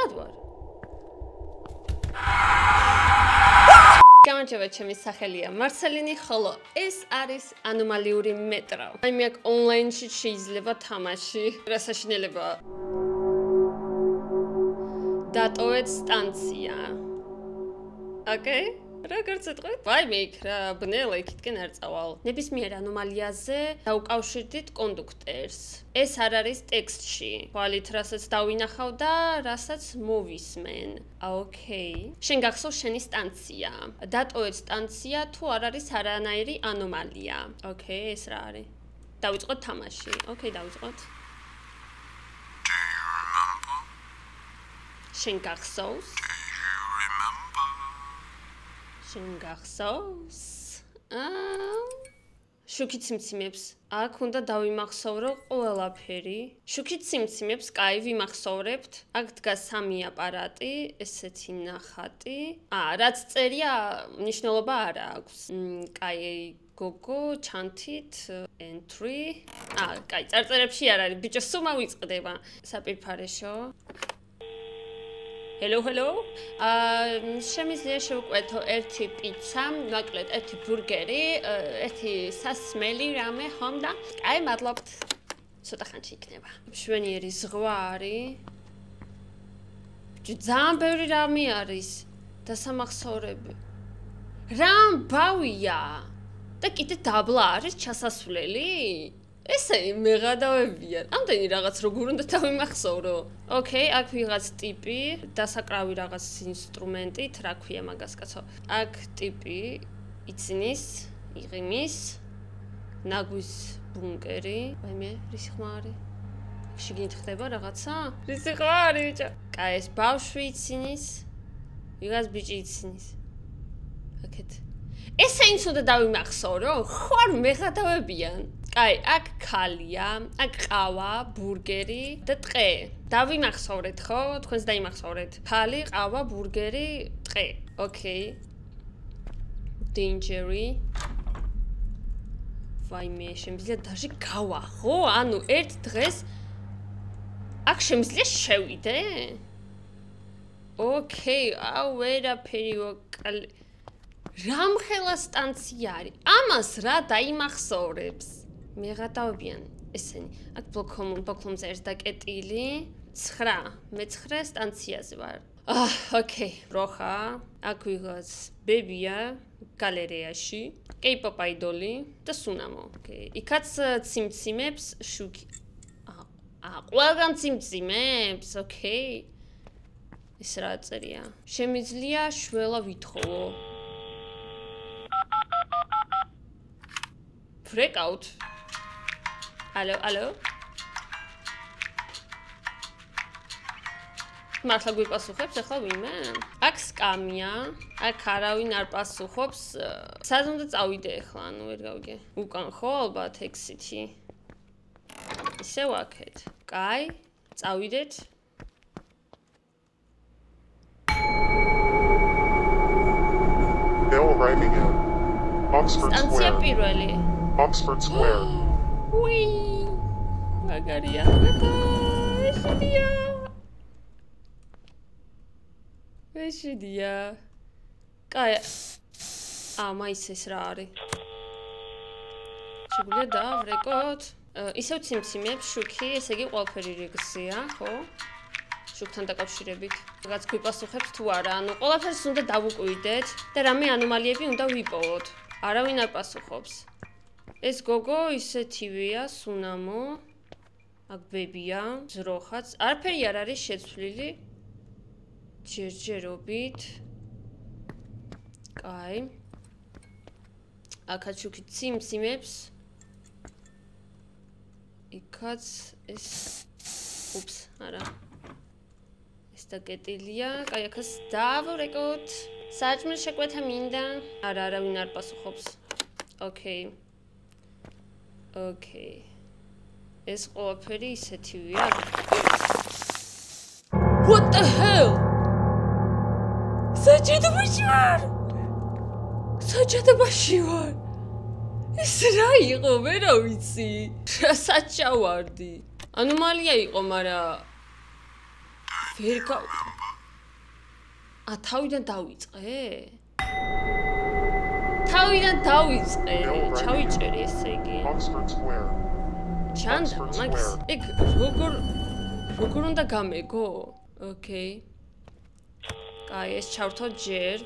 სად ვარ? გამარჯობა, ჩემი სახელია მარსელინი, ხოლო ეს არის ანომალიური მეტრო. აი მე აქ ონლაინში შეიძლება თამაში. რა საშინელებაა? დატოვეთ სტანცია. ოკეი? Როგორც ეთქვით, ვაიმე იქ რა, ბნელა იქითკენ არ წავალ. ნებისმიერ ანომალიაზე დაუკავშირდით კონდუქტერს. ეს არ არის ტექსტში. თვალით რასაც დავინახავ და რასაც მოვისმენ. ოკეი. შენ გახსოვს შენი სტანცია. დატოვეთ სტანცია თუ არ არის არანაირი ანომალია. ოკეი, ეს რა არის? დავიწყოთ თამაში. ოკეი, დავიწყოთ. შენ გახსოვს? შენ გახსოვს? შუქი ციმციმებს. აქ უნდა დავიმახსოვრო ყველაფერი. შუქი ციმციმებს, კაი, ვიმახსოვრებთ. აქ დგას 3 აპარატი, ესეთი ნახატი. რაც წერია, მნიშვნელობა არ აქვს. კაი, გოგო, ჩანთით, entry. კაი, წარწერებში არ არის. ბიჭო, სულ მოვიწყდება. საპირფარეშო. Hello. შემიძლია შევკვეთო ერთი პიცა, მოკლედ ერთი ბურგერი, ერთი სასმელი რამე ხომ და აი მადლობთ. ცოტა ხანში იქნება. მშვენიერი ზღვა არის. ძალიან ბევრი რამე არის. დასამახსოვრები. რა ამბავია? და კიდე დაბლა არის ჩასასვლელი? ესე მეღადავებიან. ამდენი რაღაც როგორ უნდა დავიმახსოვრო? ოკეი, აქ ვიღაც ტიპი, დასაკრავი რაღაც ინსტრუმენტით, რა ქვია მაგას კაცო. აქ ტიპი იწნის, იღიმის, ნაგვის ბუნკერი. ვაიმე, რისი ხმა არის? შიგნით ხდება რაღაცა? რისი ხმა არის ბიჭო? კაი, ეს ბავშვი იწნის, ვიღაც ბიჭი იწნის. აქეთ. ესე ინც უნდა დავიმახსოვრო? ხარ მეღადავებიან. კაი, აქ ქალია, აქ ყავა, ბურგერი და ტყე. დავიმახსოვრეთ, ხო? თქვენს დაიმახსოვრეთ. ქალი, ყავა, ბურგერი, ტყე. ოკეი. Dangery. ვაიმე, შემიძლია დაჟე გავა, ხო? ანუ ერთ დღეს აქ შემიძლია შევიდე? ოკეი, ვერაფერი ვაკალე. რამხელა სტანცია არის? ამას რა დაიმახსოვრებს? მეღადავებიან ესენი. აქ ბლოკომზე არის დაკეტილი. 9, მე 9 სტანციაზე ვარ. ოკეი, როხა. აქ ვიღაც ბებია გალერეაში. K-pop აიდოლი და სუნამო. ოკეი. იქაც ციმციმებს შუქი. ყველგან ციმციმებს. ოკეი. ეს რა წერია? შემიძლია შველა ვითხოვო. Freak out. Алло. მართლა გვიპასუხებს ახლა ვინმე? აქ სკამია, აქ არავინ არ პასუხობს. სად უნდა წავიდე ახლა, ანუ ვერ გავიგე. უკან ხო ალბათ exit-ი. ისევ აქეთ. კაი, წავიდეთ. They're arriving in Oxford სტანცია Square. პირველი. Oxford Square. უი. მაგარია. ეშიდია. კაი. მაის ეს რა არის? შეგვიძლია დავვრეკოთ. ისევ ციმციმებს შუქი, ესე იგი ყველაფერი რიგზეა, ხო? შუქთან დაკავშირებით. რაღაც გვიპასუხებს თუ არა, ანუ ყველაფერს უნდა დავუკვირდეთ და რამე ანომალიები უნდა ვიპოვოთ. არავინ არ პასუხობს. ეს გოგო ისეთივეა, სუნამო. აქ ბებია, ზროხაც. არაფერი არ არის შეცვლილი. ჯერჯერობით. კაი. აქაც შუქი ციმციმებს. იქაც ეს უპს, არა. ეს დაკეტილია. კაი, აქაც დავვრეკოთ. საჭმელ შეკვეთა მინდა. არავინ არ პასუხობს. ოკეი. ეს ყველაფერი ისეთივეა. What the hell? საჭადობაში ვარ. ეს რა იყო, მე რა ვიცი. რა საჭავარდი. ანომალია იყო, მაგრამ ვერ თავიდან დავიწყე? თავიდან დავიწყე. ჩავიჭერი ესე იგი. Oxford Square. ჩანდა, მაგის. ეგ როგორ უნდა გამეგო? ოკეი. კაი, ეს ჩავრთო ჯერ.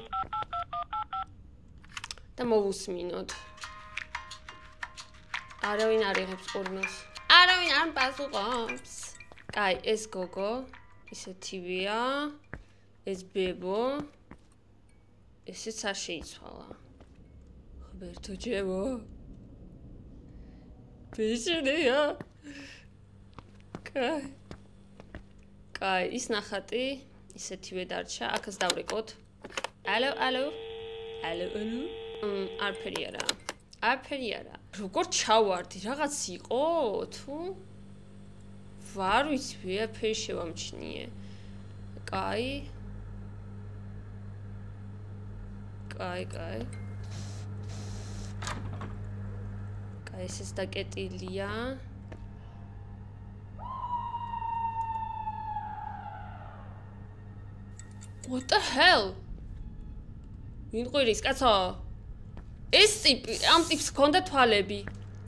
და მოვუსმინოთ. არავინ არ იღებს ყურნოს. არავინ არ პასუხობს. კაი, ეს გოგო ისეთივეა. ეს ბებო. ესეც არ შეიცვალა. ხბერთო ჯემო. ბიჭია. კაი, ის ნახატი ისეთივე დარჩა. აქაც დავრეკოთ. ალო. არაფერი არა. როგორ ჩავარდი? რაღაც იყო თუ? ვარ ვიცი, ვერაფერი შევამჩნიე. კაი. კაი, ესეც დაკეტილია. What the hell? ვინ ყვირის, კაცო? ეს ტიპი, ამ ტიპს ჰქონდა თვალები.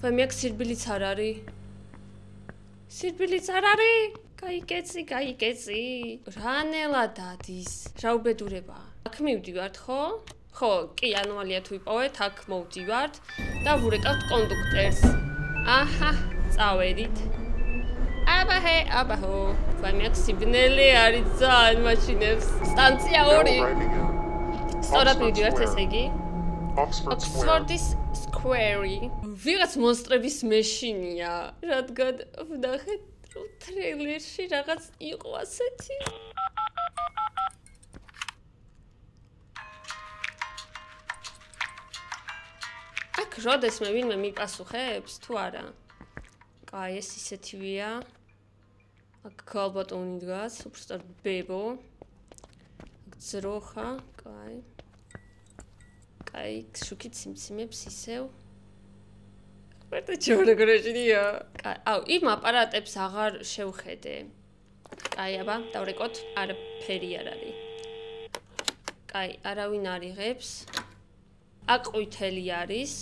ვაი, მე აქ სირბილიც არ არის. გაიგეცი. რანელა დადის. რა უბედურება. აქ მივდივართ, ხო? ხო, კი, ანომალია თუ იპოვეთ, აქ მოვდივართ და ვურეკავთ კონდუქტერს. აჰა, წავედით. აბაჰო. ვაი, მე აქ სიბნელე არის ძალიან მაჩინებს. სტანცია 2. სწორად მივდივართ, ესე იგი. Oxford Square. ვიღაც მონსტრების მეშინია, რადგან ვნახეთ ტრეილერში რაღაც იყო ასეთი. აქ როდესმე ვინმე მიპასუხებს თუ არა? კაი, ეს ისეთივეა. აქ ქალბატონი დგას, უბრალოდ ბებო. ძროხა, კაი. კაი, შუქით სიმციმებს ისევ. ვერტა ჩორეგრეჟია. კაი, აუ, იმ აპარატებს აღარ შევხედე. კაი, აბა, დავრეკოთ, არაფერი არ არის. კაი, არავინ არ იღებს. აქ ყვითელი არის.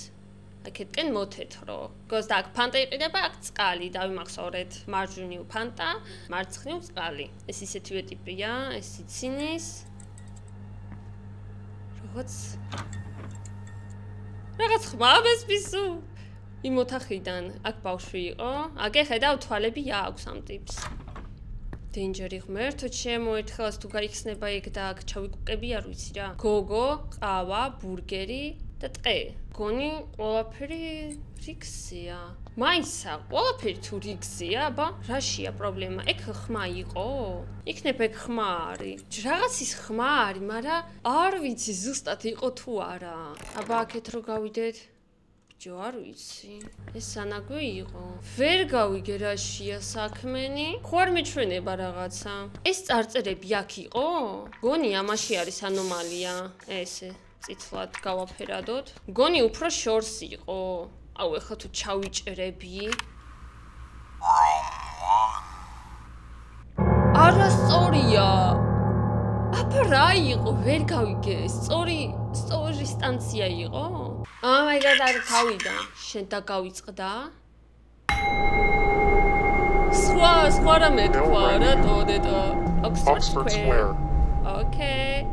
აქეთკენ მოთეთრო. გოს და აქ ფანტა იყიდება, აქ წყალი, დავიმახსოვრეთ. მარჯვნივ ფანტა, მარცხნივ წყალი. ეს ისეთივე ტიპია, ეს იცინის. რაღაც ხმაბეს პისუ. იმ ოთახიდან აქ ბავშვი იყო. აგე ხედავ თვალები აქვს ამ ტიპს. დენჯერი ღმერთო ჩემო, ერთხელაც თუ გაიხსნება ეგ და აქ ჩავიკუკები არ ვიცი რა. გოგო, ყავა, ბურგერი და ტყე. გონი ყველაფერი რიგზეა. მაისა, ყველაფერი თუ რიგზეა, აბა, რაშია პრობლემა? ეგ ხმა იყო? იქნებ ეგ ხმა არის. რაღაცის ხმა არის, მაგრამ არ ვიცი ზუსტად იყო თუ არა. აბა, აქეთ რო გავიდეთ. ბიჭო, არ ვიცი. ეს სანაგვი იყო. ვერ გავიგე რაშია საქმენი. ხო არ მეჩვენება რაღაცა. ეს წარწერები აქ იყო? გონი ამაში არის ანომალია. ესე წითლად გავაფერადოთ. გონი უფრო შორს იყო. აუ, ეხლა თუ ჩავიჭრები. არასწორია. აბა რა იყო? ვერ გავიგე. სწორი სტანცია იყო? Oh my god, არ თავიდა. შენ დაგავიწყდა? სხვა რა მეთქვა, რატო დედა? Oxford Square. Okay.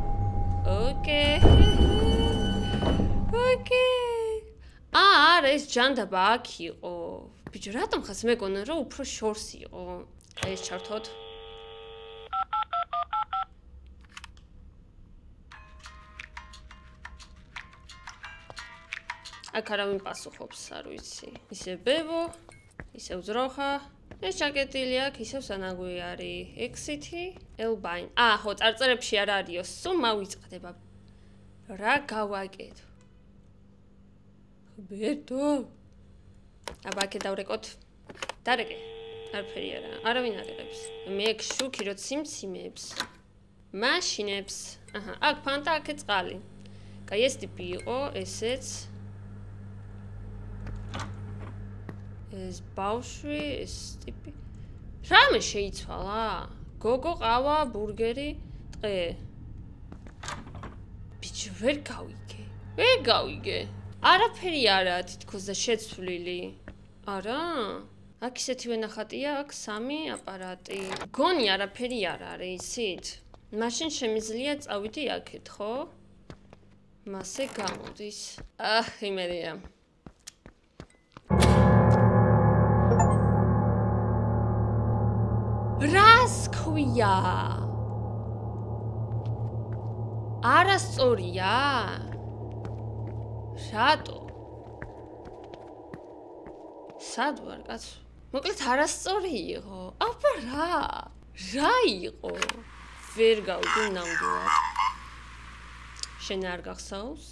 არა, ეს ჯანდაბა აქ იყო. ბიჭო, რატომ ხას მეგონა, რომ უფრო შორს იყო? ეს ჩართოთ. აქ არავინ პასუხობს, არ ვიცი. ისე ბებო, ისე ძროხა. ეს ჯაკეტილი აქ ისევ სანაგვი არის. Exit-ი, Elbine. ხო, წარწერებში არ არისო, სულ მავიწყდება. რა გავაკეთო? ბერტო. აბა, აქ დავრეკოთ. დარეკე. არაფერი არა. არავინ არ იღებს. მე ეგ შუქი რო სიმციმებს. მაშინებს. აჰა, აქ ფანტა, აქ წყალი. კაი, ეს ტიპი იყო, ესეც. ეს ბავშვი, ეს ტიპი. რამე შეიცვალა? გოგო, ყავა, ბურგერი, ტყე. ბიჭო, ვერ გავიგე. არაფერი არა, თითქოს და შეცვლილი. არა? აქ ისეთივე ნახატია, აქ 3 აპარატი. გონი არაფერი არ არის, იცით? მაშინ შემიძლია წავიდი აქეთ, ხო? მასე გამოდის. იმედია. რას ქვია? არასწორია? რატო? სად ვარ, კაცო? მოკლედ არასწორი იყო. აბა რა იყო? ვერ გავიგე ნამდვილად. შენ არ გახსოვს?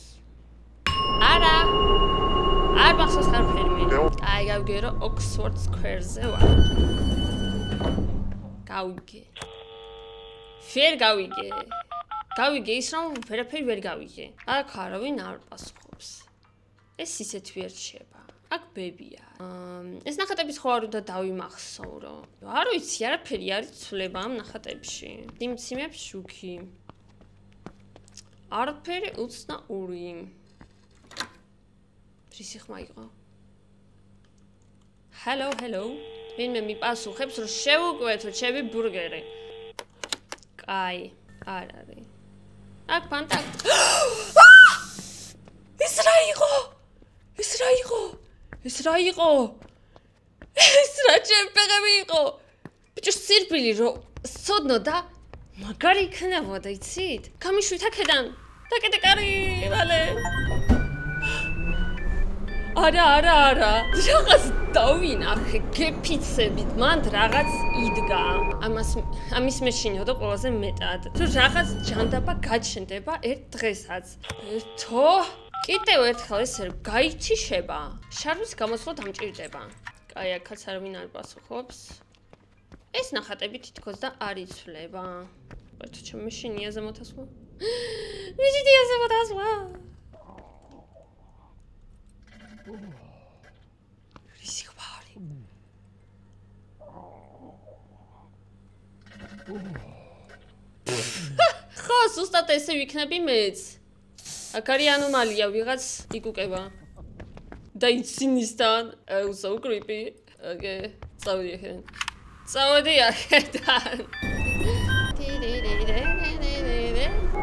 არა. არ მახსოვს არაფერი. აი, გავიგე რომ Oxford Square-ზე ვარ. გავიგე. ვერ გავიგე. გავიგე ის რომ ვერაფერი ვერ გავიგე. აქ არავინ არ პასუხობს. ეს ისეთვე რჩება. აქ ბებია. ეს ნახატების ხო არ უნდა დავიმახსოვრო. არ ვიცი, არაფერი არ იცვლება ამ ნახატებში. იმციმებს შუქი. არაფერი უცნაური. რისი ხმა იყო? Hello. ვინმე მიპასუხებს რომ შევუკვეთო ჩემი ბურგერი. კაი, არ არის. აქ ფანტაკტ. ეს რა იყო? ეს რა ჩემპეგები იყო? ბიჭო, სირბილი რომ სოდნო და მაგარი იქნებოდა, იცით? გამიშვით აქედან. დაკეტე კარი, ვალე. არა. რაღაც დავინახე, გეფიცებით, მანდ რაღაც იდგა. ამის მეშინიოდა ყველაზე მეტად. თუ რაღაც ჯანდაბა გაჩნდება ერთ დღესაც. ერთო კიდევ ერთხელ ესე გაიჩიშება. შარვის გამოსვლა დამჭირდება. კაი, აქაც არავინ არ პასუხობს. ეს ნახატები თითქოს და არ იცვლება. ერთო ჩემ მეშინია ზემოთასვლა. მეშინია ზემოთასვლა. რისი ხმარი? ხო, ზუსტად ესე ვიქნები მეც. აქ არის ანომალია, ვიღაც იკუკება. და იცინისთან, so creepy. Okay, წავედი აქედან.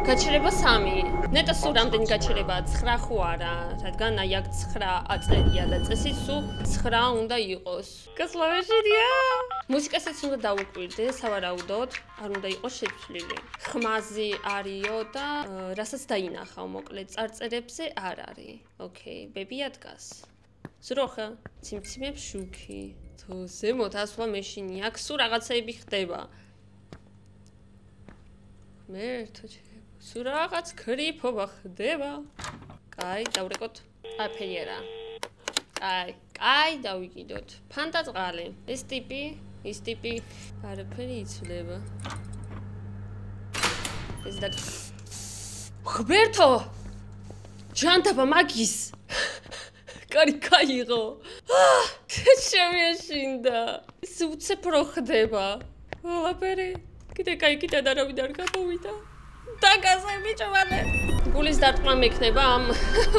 გაჩერება 3. ნეტა სულ რამდენი გაჩერებაა? 9 ხო არა, რადგან აი აქ 9 აწერია და წესით სულ 9 უნდა იყოს. გასლავეშია. მუსიკასაც უნდა დაუკვირდე, სავარაუდოდ, არ უნდა იყოს შეცვლილი. ხმაზე არისო და რასაც დაინახავ, მოკლედ წარწერებზე არ არის. Okay, ბებია დგას. ზროხა, ციმციმებს შუქი. თუ ზემოთ ასვლა მეშინი, აქ სულ რაღაცები ხდება. მერტო სულ რაღაც კრიპობა ხდება. კაი, დავრეკოთ. აფერი არა. კაი, დავიკიდოთ. ფანტაწყალი. ეს ტიპი არაფერი იცვლება. ეს და ხბერთო! ჯანდაბა მაგის. კარი кайიღო. შემეშინდა. ის უცეფრო ხდება. ყველაფერი კიდე кай კიდე არავინ არ გამოვიდა. დაგაზე მიჭვალე. გულის დარტყმა მექნება ამ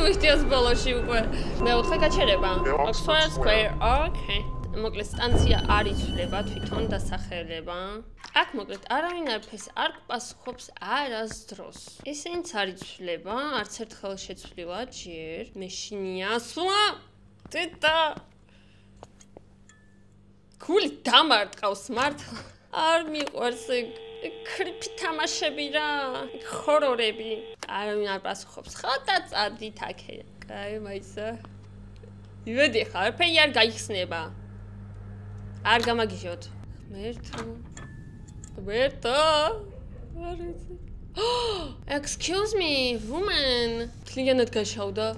ვიდეოს ბოლოში უკვე. მეოთხე გაჩერება. Oxford Square. Okay. მოკლედ სტანცია არ იცვლება თვითონ დასახელება. აქ მოკლედ არავინ არაფერს არ პასუხობს არასდროს. ესენიც არ იცვლება, არც ერთხელ შეცვლილა ჯერ. მეშინია სვლა. ტიტა. გული დამარტყავს მართლა. არ მიყვარს კრიპი თამაშები რა, ხორორები. არავინ არ პასუხობს. ხო და წადით აქე. კაი, მაისა. იმედი ხარ, არაფერი არ გაიხსნება. არ გამაგიჟოთ. მერტო. Excuse me, woman. კლიენტად გაშავდა.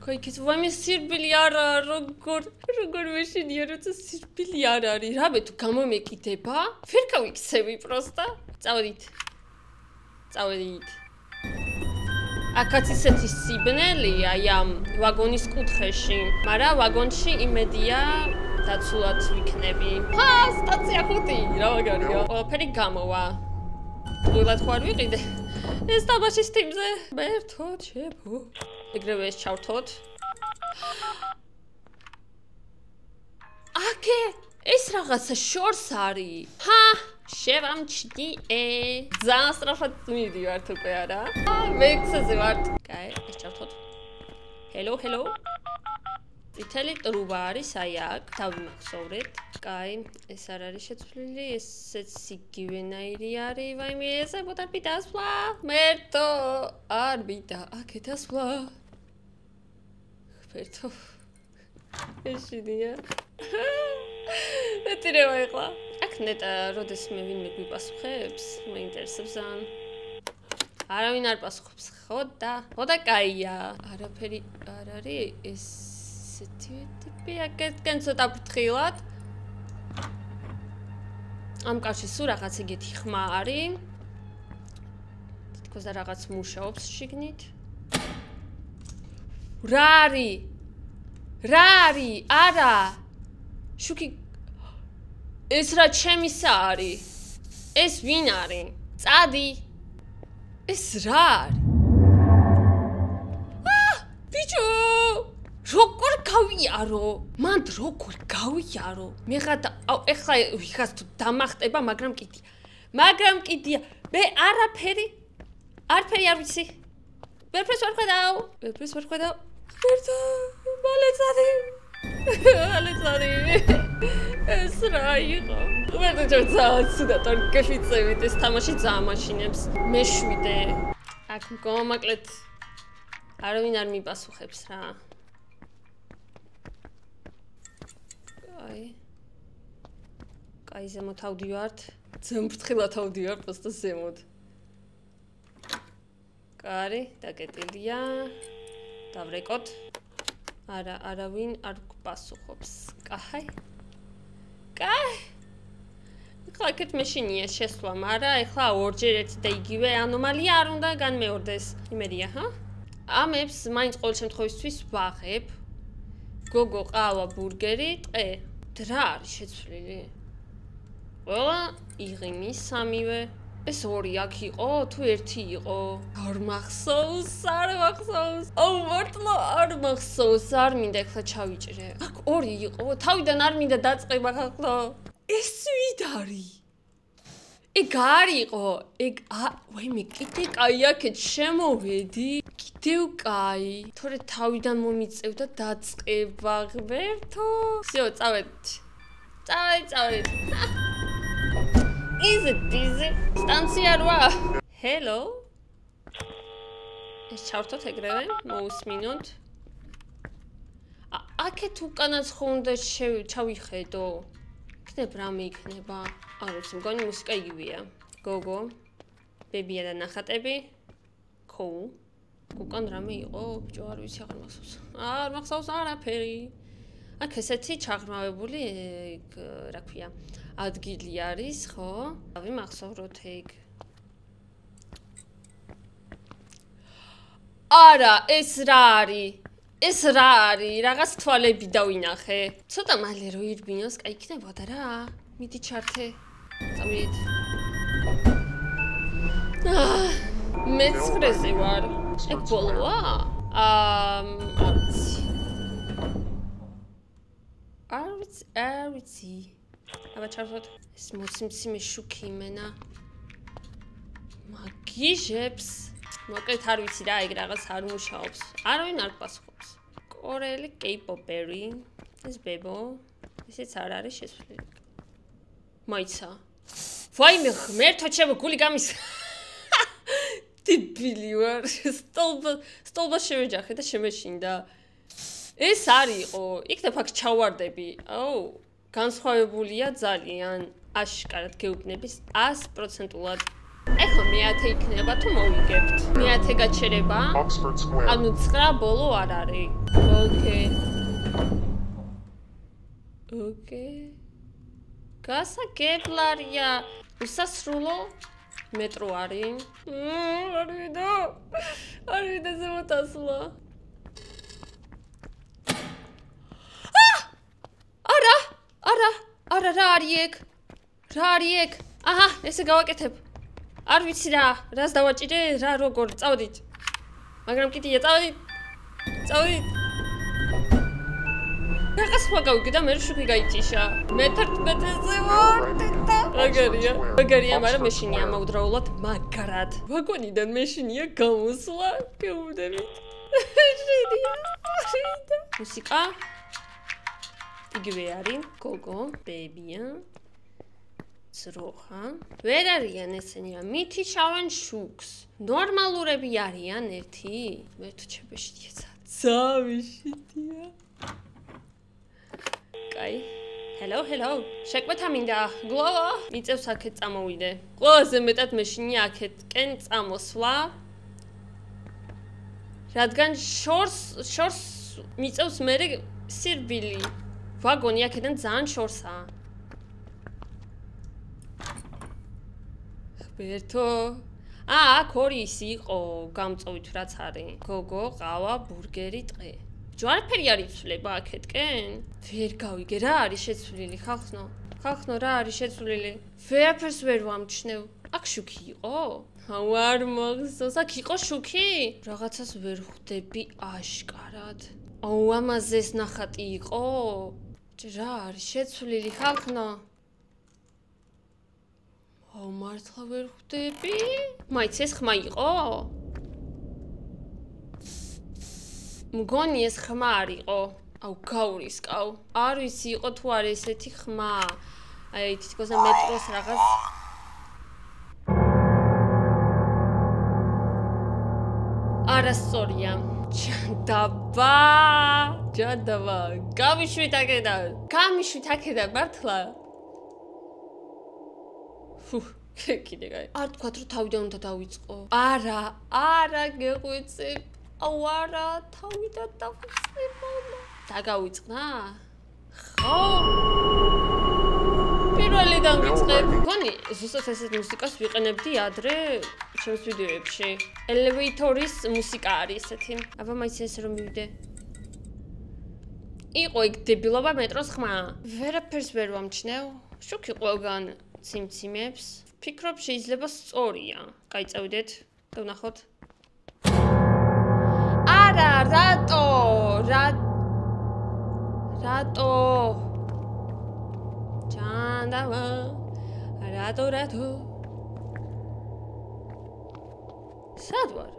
კაიქეთ, ვაიმე სირბილი არა, როგორ მეშინია, როცა სირბილი არ არის. რაბე თუ გამომეკიდება? ვერ გავიქცევი პროსტა. წავედით. აქაც ისეთი სიბნელი, აი ამ ვაგონის კუთხეში, მაგრამ ვაგონში იმედია დაცულად ვიქნები. სტაცია 5, რა მაგარია. ყველაფერი გამოვა. გულად ხარ ვიყიდე. ეს თამაშის თიმზე. მერთოდ შეფო. ეგრევე ეს ჩავთოთ. აკე, ეს რაღაცა შორს არის. შევამჩნიე. ძალიან სწრაფად მივიდივართ უკვე არა. მე ქსაზე ვართ. კაი, ეს ჩავთოთ. Hello. წითელი ტრუბა არის აი აქ, დავიმახსოვრეთ. კაი, ეს არ არის შეცვლილი, ესეც იგივენაირი არის. ვაიმე, ესე ბოტები დასვლა. მერთო, არ მიდა, აქე დასვლა. მერთო. ეშინია. მეტირევა ეხლა. აქ ნეტა, როდესმე ვინმე გვიპასუხებს, მეინტერესებს ძალიან. არავინ არ პასუხობს, ხო და კაია. არაფერი არ არის, ესეთი ტიპი აქეთკენ ცოტა ფრთხილად. ამ კაცში სულ რაღაც ეგეთი ხმა არის. თითქოს რაღაც მუშაობს შიგნით. რა არის? არა. შუქი ეს რა ჩემისა არის? ეს ვინ არის? წადი. ეს რა არის? ბიჭო! როგორ გავიარო? მან როგორ გავიარო? მიღადა, ეხლა ვიღაც თუ დამახტება, მაგრამ კიდია. მე არაფერი არ ვიცი. ვერაფერს ვერ ხედავ. ერთო, მალეცადი. ეს რა იყო? ვერდო ძალიან ცუდად არ გეფიცევით ეს თამაში ძალიან მაშინებს. მე-7. აქ მოგამაკლეთ. არავინ არ მიპასუხებს რა. კაი, ზემოთ ავდივართ. ზემფრთხილად ავდივარ, просто ზემოთ. კარი, დაკეტილია. დავრეკოთ. არავინ არ გპასუხობს. კაი. ეხლა აქეთ მეშინია შესვლა, მაგრამ ეხლა ორჯერ ერთი და იგივე ანომალია არ უნდა განმეორდეს. იმედია, ამებს მაინც ყოველ შემთხვევისთვის ვაღებ. გოგო, ყავა, ბურგერი, ტყე. რა არის შეცვლილი? ყველა იღიმი სამივე. ეს 2 აქ იყო, თუ 1 იყო? არ მახსოვს. მართლა არ მახსოვს, არ მინდა ეხლა ჩავიჭრე. აქ 2 იყო, თავიდან არ მინდა დაწყება ხახლა. ეს ვინ არის? ეგ არ იყო. ვაიმე, კიდე კაი აქეთ შემოვედი. კიდევ კაი. თორე თავიდან მომიწევდა დაწყება ღმერთო. всё, წავედით. წავედით. Is it busy? Stanция 8. Hello. ეს ჩავთოთ ეგრევე, მოусმინოთ. აქეთ უკანაც ხო უნდა ჩავიხედო. იქნებ რამე იქნება. არ ვიცი, მგონი მუსიკა იგივეა. გოგო. ბებია და ნახატები. Cool. უკან რამე იყო, ბიჭო, არ ვიცი, აღარ მახსოვს. არ მახსოვს არაფერი. აქ ესეთი ჩაღრმავებული, რა ქვია, ადგილი არის, ხო? ვიმახსოვროთ ეგ. არა, ეს რა არის? რაღაც თვალები დავინახე. ცოტა მალე რო ირბინოს, კაი იქნებოდა რა. მიდი ჩართე. წავიდეთ. მე-9-ზე ვარ. ეგ ბოლოა? არ ვიცი. აბა ჩავთოთ. ეს მოციმციმე შუქი იმენა. მაგიჟებს. მოკლედ არ ვიცი რა, ეგ რაღაც არ მუშაობს. არავინ არ პასუხობს. კორელი კეიპოპერი. ეს ბებო. ესეც არ არის შესვლილი. მაიცა. ვაიმე ღმერთო, ჩემო გული გამის. დიბილი ვარ. სტოლბა შევეჯახე და შემეშინდა. ეს არისო, იქნებ აქ ჩავარდები. განსხვავებულია ძალიან. აშკარად გეუბნების 100%-ულად. ეხლა მე-10 იქნება თუ მოვიგებთ. მე-10 გაჩერება. ანუ 9 ბოლო არ არის. ოკეი. გასაგებლარია. უსასრულო მეტრო არის. არ ვიდა ზემოთ ასვლა. არა რა არის ეგ? რა არის ეგ? აჰა, ესე გავაკეთებ. არ ვიცი რა, რას დავაჭირე, რა როგორ, წავდით. მაგრამ კიდია, წავდით. წავდით. რაღაც სხვა გავიგე და მე შუქი გაიჭიშა. მე 11-ზე ვარ. მაგარია, მაგრამ მეშინია მოვდროულად მაგრად. ვაგონიდან მეშინია გამოსვლა, გეუბნებით. შედია. მუსიკა. იგივე არის, გოგო, ბებია. ძროხა. ვერ არიან ესენი რა, მითი ჩავენ შუქს. ნორმალურები არიან ერთი? მე თუ ჩებეშიდია ძავიშიდია. კაი. Hello. შეკვეთა მინდა. გლოვა. მიწევს აქეთ წამოვიდე. ყველაზე მეტად მეშინია აქეთკენ წამოსვლა. რადგან შორს მიწევს მე სირბილი. ვაგონი აქედან ძალიან შორსაა. ხბერთო. აქ ორი ის იყო, გამწოვით რაც არის. გოგო, ყავა, ბურგერი, ტყე. ჯვარფერი არ იცვლება აქეთკენ? ვერ გავიგე რა არის შეცვლილი, ხალხნო რა არის შეცვლილი? ვერაფერს ვერ ვამჩნევ. აქ შუქი იყო? აუ არ მოგწონს, აქ იყო შუქი? რაღაცას ვერ ხვდები აშკარად. აუ ამაზე ეს ნახატი იყო? რა არის შეცვლილი, ხალხნო? აუ მართლა ვერ ხვდები? მაიც ეს ხმა იყო? მგონი ეს ხმა არ იყო. აუ გაურისკავ. არ ვიცი იყო თუ არ ესეთი ხმა. აი თითქოს მეტროს რაღაც არასწორია. ჯანდაბა. გამიშვით აქედან მართლა. კიდე გაი. არ თქვათ რომ თავიდან უნდა დავიწყო. არა გეღვიწებ. აუ არა, თავიდან დავიწყება. დაგავიწყნა? ხო. პირველიდან ვიწყებ. გონი, ზუსტად ესეთ მუსიკას ვიყენებდი ადრე ჩემს ვიდეოებში. ელევეიტორის მუსიკა არის ესეთი. აბა მაიც ესე რომ მივიდე. იყო იქ დებილობა მეტროს ხმა. ვერაფერს ვერ ვამჩნევ. შუქი ყველგან ციმციმებს. ფიქრობ შეიძლება სწორია. კაი წავიდეთ და ვნახოთ. არა, რატო? ჯანდაბა. რატო? სად ვარ?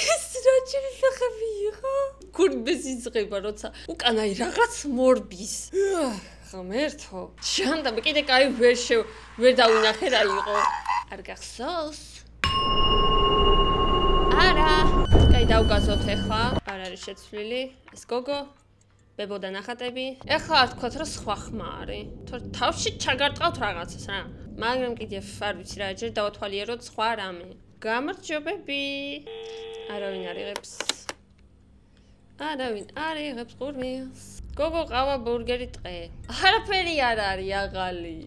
ეს რა შეიძლება იყო? გურბეს იზღება როცა უკან აი რაღაც მორბის. ღმერთო. ჯანდაბა კიდე კაი ვერ დავინახე რა იყო. არ გახსოვს? არა. კაი დავგაზოთ ახლა. არ არის შეცვლილი. ეს გოგო. ბებო და ნახატები. ახლა არ თქვათ რომ სხვა ხმა არის. თორე თავში ჩაგარტყავთ რაღაცას რა. მაგრამ კიდევ არ ვიცი რა, ჯერ დავათვალიეროთ სხვა რამე. გამარჯობები. არავინ არ იღებს ყურმილს. გოგო, ყავა, ბურგერი, ტყე. არაფერი არ არის აღალი.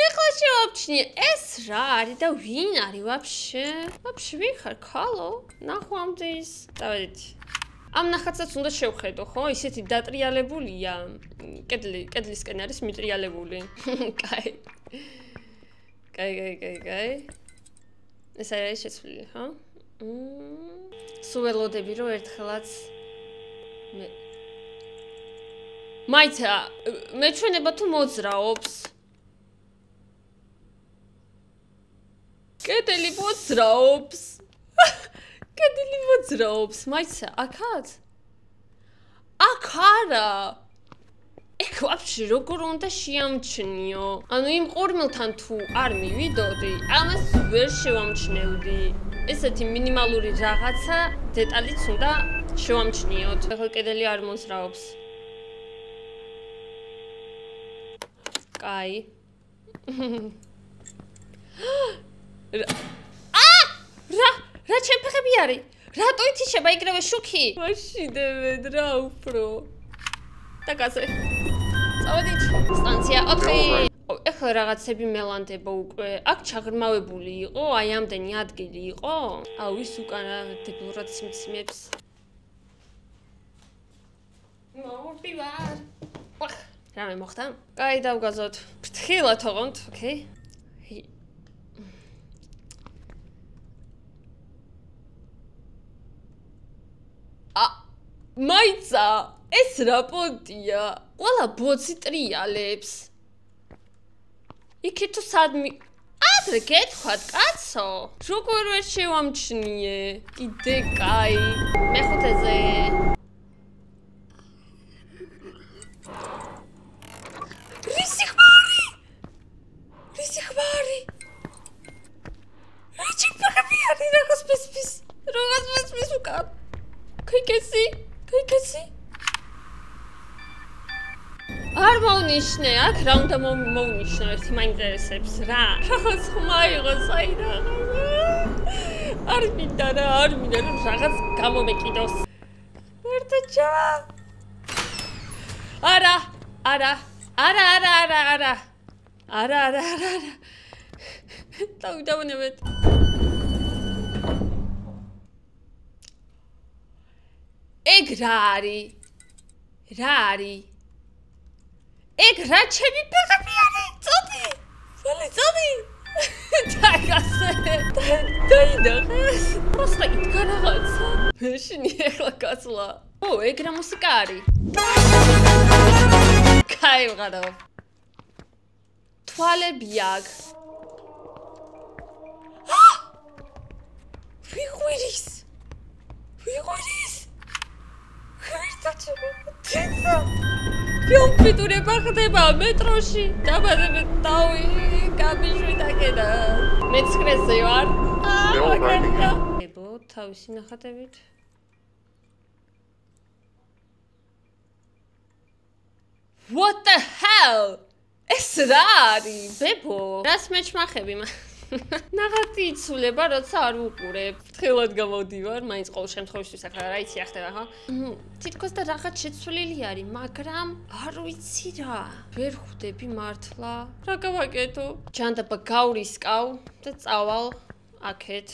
ეხლა შევამჩნიე, ეს რა არის და ვინ არის ვაფშე? ვაფშე ვინ ხარ, ქალო? ნახვამდის. დავედით. ამ ნახატსაც უნდა შევხედო, ხო? ისეთი დატრიალებულია. კედლისკენ არის მიტრიალებული. კაი. ეს არის შეცვლილი, ხო? სუველოდები რომ ერთხელაც მაიცა მეჩვენება თუ მოძრაობს. კედელი მოძრაობს. მაიცა აქაც? აქ არა. ეგ ვაფშე როგორ უნდა შეამჩნიო? ანუ იმ ყურმილთან თუ არ მივიდოდი, ამას ვერ შევამჩნევდი. ესეთი მინიმალური რაღაცა დეტალიც უნდა შევამჩნიოთ. ახლა კედელი არ მოძრაობს. კაი. რა ჩემფეხები არის? რატო ითიშება იგრევე შუქი? ვაშიდევედ რა უფრო. და კაცე. წავედით სტანცია 4. ეხლა რაღაცები მელანდება უკვე. აქ ჩაღრმავებული იყო, აი ამდენი ადგილი იყო. აუ ის უკანა დებლურად სიმციმებს. მოვდივარ. რამე მოხდა? კაი დავგაზოთ. ფრთხილად ოღონდ, ოკეი? მაიცა, ეს რა პონტია? ყველა ბოცი ტრიალებს. იქით თუ სადმი ადრე გეთქვათ, კაცო. როგორ ვერ შევამჩნიე? კიდე კაი. მეხუთეზე. რისი ხმარი? რაჭი პაკაპიანი რაღაც პესპის უკან. ქიქესი. არ მოვნიშნე, აქ რა უნდა მოვნიშნო, ერთი მაინტერესებს რა. რაღაც ხმა იყოს, აი რაღაც. არ მინდა რომ რაღაც გამომეკიდოს. ვერტაჭა. არა. დავიდავნებეთ. ეგ რა არის? ეგ რა ჩემი პაკაპიანი? წოდი. დაგასე. დაინახეს. პროსტა იდგა რაღაცა. მეშინი ეხლა გასვლა. ეგ რა მუსიკა არის? კაი ვღადავ. თვალები აქ. ვიღვირის. კომპიუტერება ხდება მეტროში. დაბადებით დავი, გამიშვი დაკედა. მე-9-ზე ვარ. ებო, თავისი ნახატებით. What the hell? ეს რა არის? ბებო, რას მეჩმახები? ნახატი იცვლება, როცა არ ვუყურებ. ფრთხილად გამოვდივარ, მაინც ყოველ შემთხვევაში ახლა რა იცი ახდება, ხო? თითქოს და რაღაც შეცვლილი არის, მაგრამ არ ვიცი რა. ვერ ხვდები მართლა. რა გავაკეთო? ჯანდაბა გავრისკავ და წავალ აქეთ.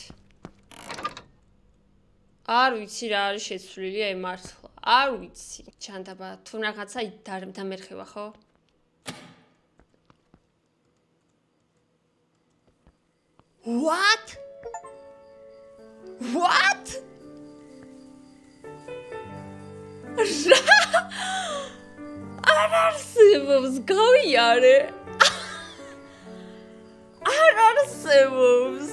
არ ვიცი რა არის შეცვლილი, აი მართლა. არ ვიცი. ჯანდაბა თუ რაღაცა დამერხება, ხო? What? არ არსებობს, გავიარე. არ არსებობს.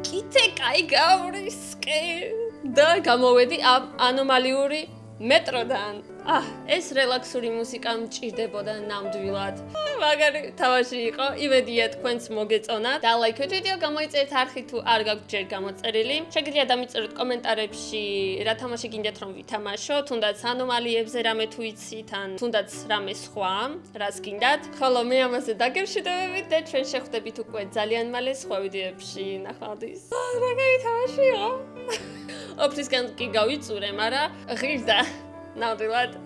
კიდე კაი გავრისკე და გამოვედი ამ ანომალიური მეტროდან. ეს რელაქსური მუსიკა მჭირდებოდა ნამდვილად. მაგარი თამაში იყო. იმედია თქვენც მოგეწონათ. და ლაიქეთ ვიდეო, გამოიწერეთ არხი თუ არ გაქვთ ჯერ გამოწერილი. შეგიძლიათ დამიწეროთ კომენტარებში რა თამაში გინდათ რომ ვითამაშო, თუნდაც ანომალიებზე რამე თუ იცით, ან თუნდაც რამე სხვა, რას გინდათ. ხოლო მე ამაზე დაგემშვიდობებით და ჩვენ შეხვდებით უკვე ძალიან მალე სხვა ვიდეოებში. ნახვამდის. რა კაი თამაში იყო. ოფისგან კი გავიწურე, მაგრამ ღირდა. ნამდვილად